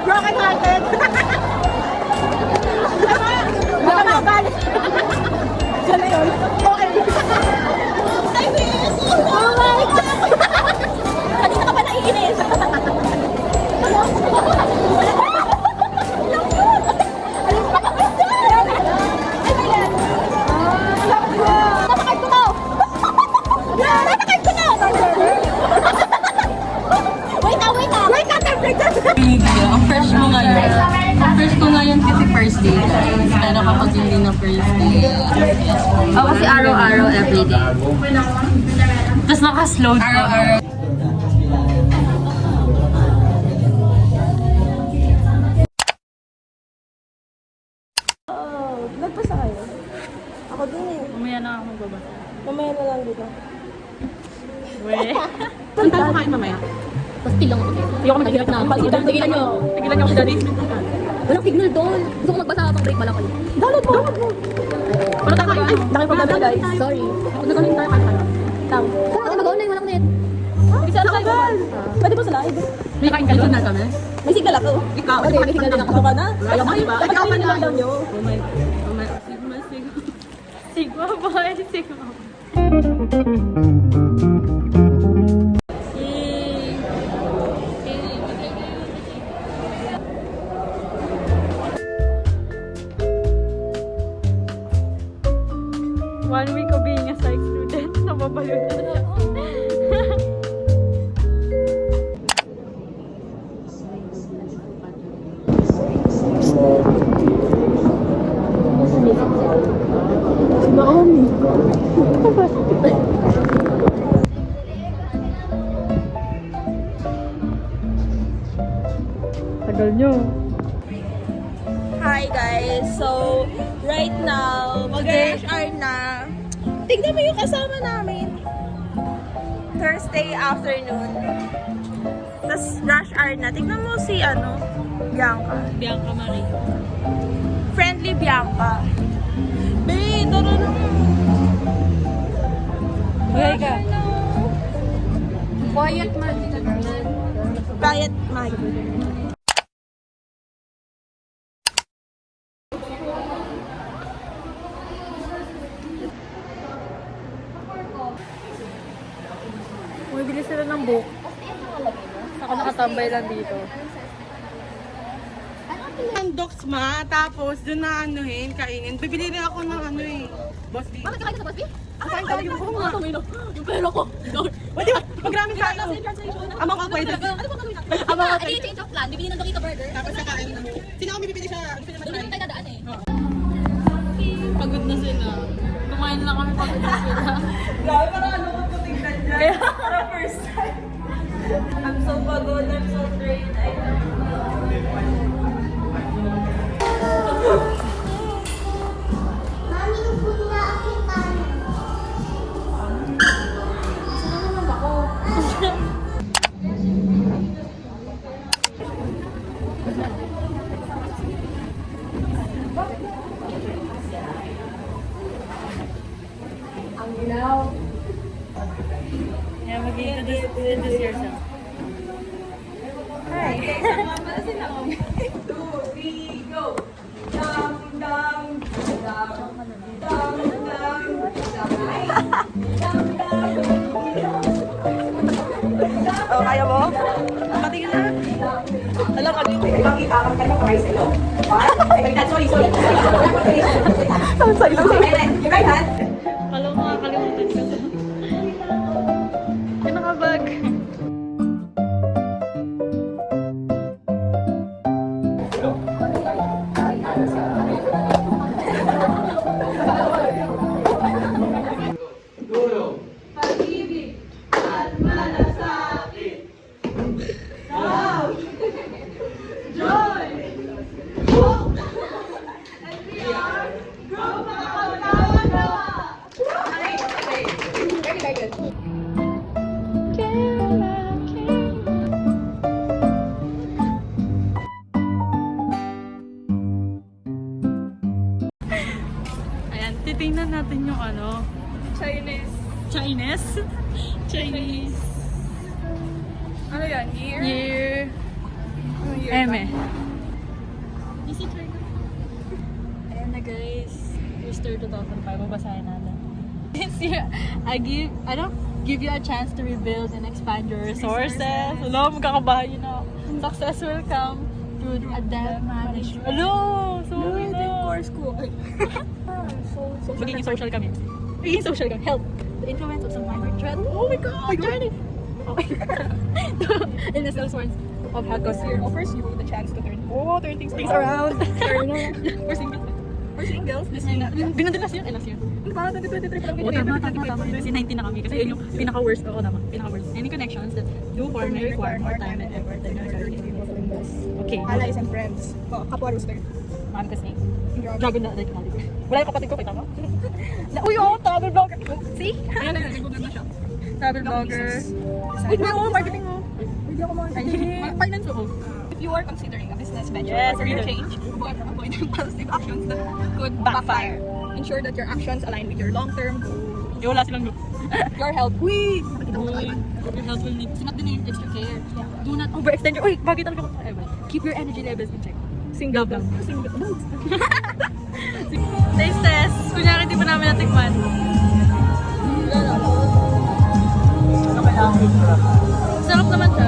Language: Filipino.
Broken hearted. Baka mabalik. Diyan na yun. Okay. Ay, yes! Oh my God! Kanina ka pa naiinis. Ang first mo ngayon. Ang first ko ngayon kasi first day guys. Pero kapag hindi na first day. O kasi araw-araw, everyday. Tapos naka-slow ko. Araw-araw. Nagpasa kayo? Ako din eh. Mamaya na ako magbabasa. Mamaya na lang dito. Weh. Saan tayo kain mamaya? Tapos tilang ako. Ayoko mag-hirap na. Tigilan nyo. Tigilan niyo ako daddy. Walang signal doon. Gusto ko magbasa habang break pala ko. Download mo. Ano tayo kain? Laki problema na guys. Sorry. Nag-online tayo kan. Lang. Kung ako mag-online, walang net. Bisa na kayo. Pwede po sa live. May kain ka na kami? May signal ako. Ikaw. Okay, may signal din ako. Ano ka na? Ayaw mo, diba? Ikaw pa naman daw nyo. Oh my. Sigma. Sigma boy. Sigma. One week of being a psych student, nababalot na siya. Tagal nyo. Hi guys! So, right now, mag-rush hour na. Tignan mo yung kasama namin. Thursday afternoon. Tapos rush hour na. Tignan mo si Bianca. Bianca Marie. Friendly Bianca. Babe, tara na. Okay ka. Quiet man. Quiet Mike. Bumibili sila ng book. Ako nakatambay lang dito. Ang docs ma, tapos doon na kainin. Bibili rin ako ng Boss B. Bakit kakain ka sa Boss B? Kain tayo yung buko nga. Yung pera ko. Pwede ba? Pag-ramen tayo. Amang ako pwede. Ano bang gagawin natin? Ay, change of plan. Bibili ng Dokita Burger. Tapos kakain na. Sino kami bibili siya? Doon naman tayo dadaan eh. Pagod na sila. Kumain lang kami pagod na sila. Grabe, parang ano ko tignan dyan. Para first time. I'm so pagod, I'm so drained. I Mami, nung na kita. Yeah, mag-introduce yourself. Hi. Two, three, go. Dum, dum, dum, dum, dum, Oh, kaya mo? Patingin na. Alam ka dito. Pag-iakap ka ng kamay sa'yo. Sorry. Sa'yo. Yung right hand. Alam mo, nakakalimutan ko. Kinakabag. tingnan natin yung ano. Chinese. Chinese? Chinese. Ano yan? Year? Year. Ano year Eme. ba? Ayan na guys. Easter 2005. Babasahin natin. This year, I give you a chance to rebuild and expand your resources. Hello, magkakabahan yun ako. Success will come through adept management. Hello! Sorry na. Course ko. Magiging social kami. Magiging social kami. Help. The influence of some minor threat. Oh my God! Journey! Initial source of health Because year offers you the chance to turn things around. For singles. For singles, this year na. Binundin last year? Last year. Ano ba? 2023 pa lang Oo, ganyan. tama. Kasi 19 na kami. Kasi yun yung pinaka-worst ako naman. Pinaka-worst. Any connections that do for me require more time and effort than your career. Okay. Allies and friends. Oh, kapwa rooster. Mami kasi. Dragon na like natin. Wala yung kapatid ko, kita mo? Uy, oh, travel vlogger. See? Ayan na, nag-google na siya. Travel vlogger. Wait, mo, marketing mo. Hindi ako mga Finance ko. If you are considering a business venture Yes, or career reader. change, avoid impulsive actions that could backfire. Ensure that your actions align with your long-term goals. Wala silang look. Your health. Uy! Your health will need, not the name, extra care. Do not overextend your, uy, bagay talaga ko. Keep your energy levels in check. Single lang. Taste test. Kunyari, di pa namin natikman. Sarap naman siya.